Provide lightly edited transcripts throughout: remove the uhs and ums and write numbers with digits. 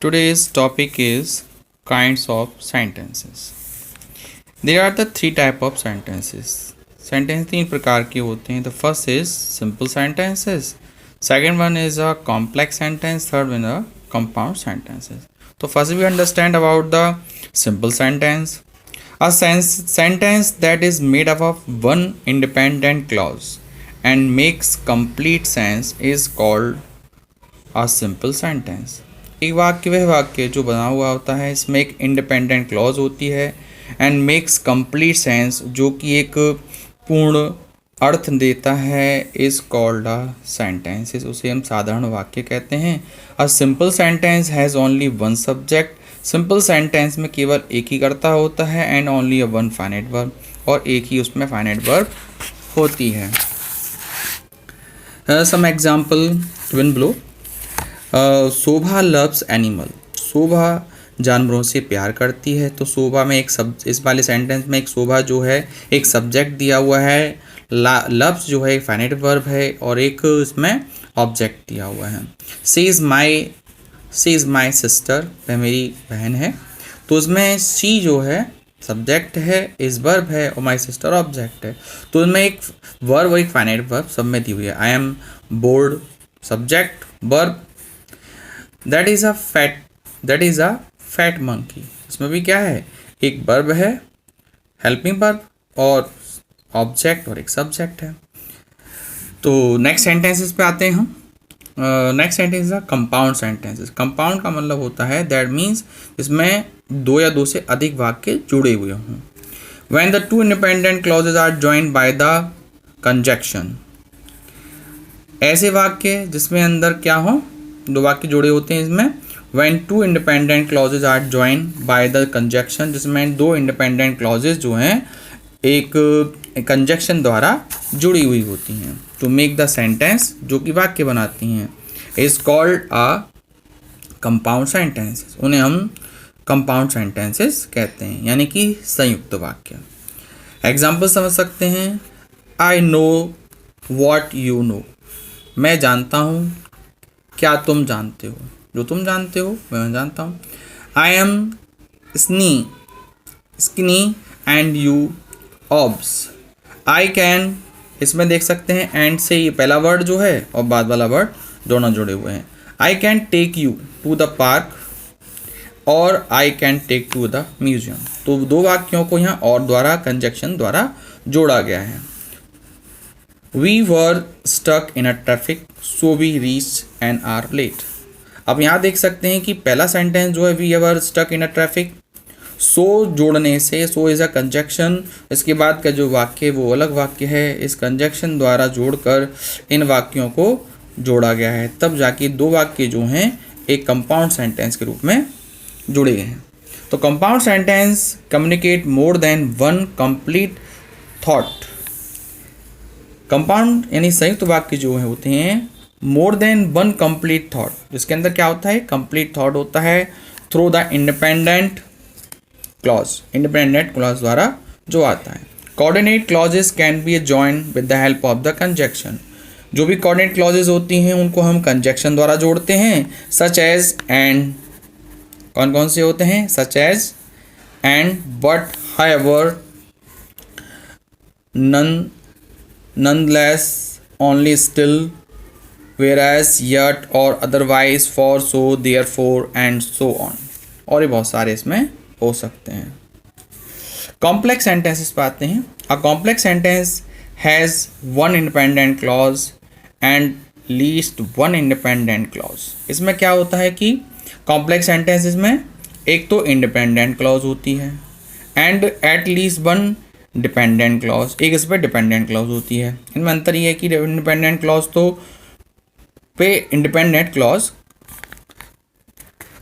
Today's topic is kinds of sentences. There are the three type of sentences. Sentence तीन प्रकार के होते हैं. The first is simple sentences. Second one is a complex sentence. Third one a compound sentences. So first we understand about the simple sentence. A sentence that is made up of one independent clause and makes complete sense is called a simple sentence. एक वाक्य वह वाक्य जो बना हुआ होता है, इसमें एक इंडिपेंडेंट क्लॉज होती है एंड मेक्स कंप्लीट सेंस, जो कि एक पूर्ण अर्थ देता है, इज कॉल्ड अ सेंटेंस. उसे हम साधारण वाक्य कहते हैं. A simple sentence has only one subject. Simple sentence में केवल एक ही कर्ता होता है and only a one finite verb, और एक ही उसमें फाइनाइट वर्ब होती है. Some example given below. Shobha loves animal. Shobha जानवरों से प्यार करती है. तो शोभा में इस वाले सेंटेंस में एक शोभा जो है एक सब्जेक्ट दिया हुआ है, लव्स जो है एक फाइनाइट वर्ब है, और एक इसमें ऑब्जेक्ट दिया हुआ है. She is my sister. वह मेरी बहन है. तो उसमें शी जो है सब्जेक्ट है, इस वर्ब है, और माई सिस्टर ऑब्जेक्ट है. तो उसमें एक वर्ब और एक फाइनाइट वर्ब सब में दी हुई है. I am board subject verb. That is a fat monkey. इसमें भी क्या है, एक वर्ब है हेल्पिंग वर्ब और ऑब्जेक्ट और एक सब्जेक्ट है. तो नेक्स्ट सेंटेंसेस पे आते हैं हम. नेक्स्ट सेंटेंस है कंपाउंड सेंटेंसेस. कंपाउंड का मतलब होता है दैट मीन्स इसमें दो या दो से अधिक वाक्य जुड़े हुए हों. When the two independent clauses are joined by the conjunction. ऐसे वाक्य जिसमें अंदर क्या हो, दो वाक्य जुड़े होते हैं इसमें. When two independent clauses are joined by the conjunction, जिसमें दो इंडिपेंडेंट क्लॉजेज जो हैं एक कंजक्शन द्वारा जुड़ी हुई होती हैं, टू मेक द सेंटेंस, जो कि वाक्य बनाती हैं, is called a compound sentences. उन्हें हम कंपाउंड सेंटेंसेस कहते हैं, यानी कि संयुक्त वाक्य. एग्जाम्पल समझ सकते हैं. I know what you know. मैं जानता हूँ क्या तुम जानते हो. जो तुम जानते हो मैं जानता हूँ. I am skinny and you obese. I can, इसमें देख सकते हैं एंड से ये पहला वर्ड जो है और बाद वाला वर्ड दोनों जुड़े हुए हैं. I can take you to the park और I can take to the museum. तो दो वाक्यों को यहाँ और द्वारा कंजक्शन द्वारा जोड़ा गया है. We were stuck in a traffic so we reach an hour late. अब यहाँ देख सकते हैं कि पहला सेंटेंस जो है we were stuck in a traffic, so जोड़ने से, सो इज़ अ कंजक्शन. इसके बाद का जो वाक्य वो अलग वाक्य है. इस कंजक्शन द्वारा जोड़कर इन वाक्यों को जोड़ा गया है, तब जाके दो वाक्य जो हैं एक कंपाउंड सेंटेंस के रूप में जुड़े गए हैं. तो compound sentence communicate more than one complete thought. Compound यानी संयुक्त वाक्य जो है होते हैं more than one complete thought, जिसके अंदर क्या होता है, कंप्लीट थॉट होता है थ्रू द इंडिपेंडेंट क्लॉज द्वारा जो आता है. Coordinate clauses can be joined with the help of the conjunction. जो भी कोऑर्डिनेट क्लॉजेस होती हैं उनको हम कंजक्शन द्वारा जोड़ते हैं. सच एज एंड, कौन कौन से होते हैं, such as and, but, however, nonetheless, only, still, whereas, yet और otherwise, for, so, therefore and so on. और ये बहुत सारे इसमें हो सकते हैं. कॉम्प्लेक्स सेंटेंसेस पे आते हैं. A complex sentence has one independent clause and least one independent clause. इसमें क्या होता है कि कॉम्प्लेक्स सेंटेंसेस में एक तो इंडिपेंडेंट क्लॉज होती है and at least one dependent clause, एक इस पर डिपेंडेंट क्लॉज होती है. इनमें अंतर ये है कि इंडिपेंडेंट क्लॉज तो पे इंडिपेंडेंट क्लॉज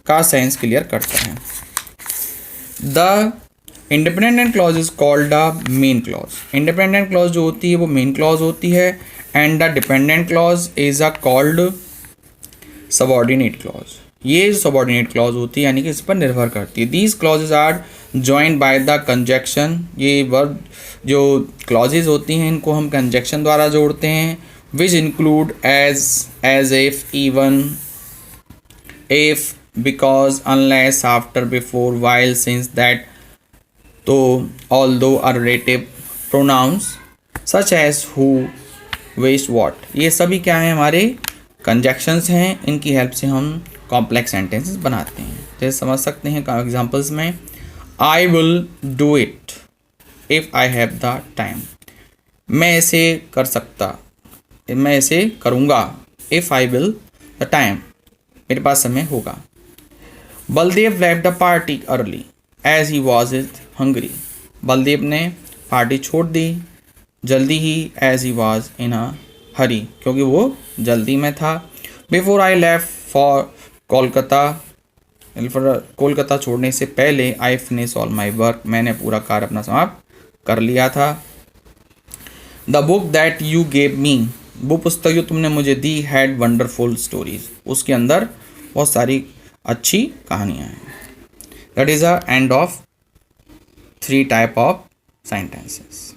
का सेंस क्लियर करता है. The independent clause is called the main clause. Independent clause जो होती है वो मेन क्लॉज होती है and the dependent clause is a called subordinate clause. ये सबऑर्डिनेट क्लॉज होती है, यानी कि इस पर निर्भर करती है. These clauses are joined by the conjunction. ये वर्ब जो क्लॉजेज होती हैं इनको हम कंजक्शन द्वारा जोड़ते हैं. Which include as, if, even, if, because, unless, after, before, while, since, that, तो, although are relative pronouns such as who, which, what, ये सभी क्या है हमारे कंजक्शंस हैं। इनकी हेल्प से हम कॉम्प्लेक्स सेंटेंसेस बनाते हैं। जैसे समझ सकते हैं एग्जांपल्स में, I will do it if I have the time, मैं इसे कर सकता, मैं इसे करूँगा, if I will the time, मेरे पास समय होगा। Baldev left the party early as he was hungry, Baldev ने पार्टी छोड़ दी जल्दी ही, एज ही वॉज इन अ हरी, क्योंकि वो जल्दी में था। Before I left for Kolkata, Kolkata छोड़ने से पहले, I finish all my work, मैंने पूरा कार्य अपना समाप्त कर लिया था। The book that you gave me, वो पुस्तक जो तुमने मुझे दी, हैड वंडरफुल स्टोरीज, उसके अंदर बहुत सारी अच्छी कहानियाँ हैं। That is a end of 3 type of sentences.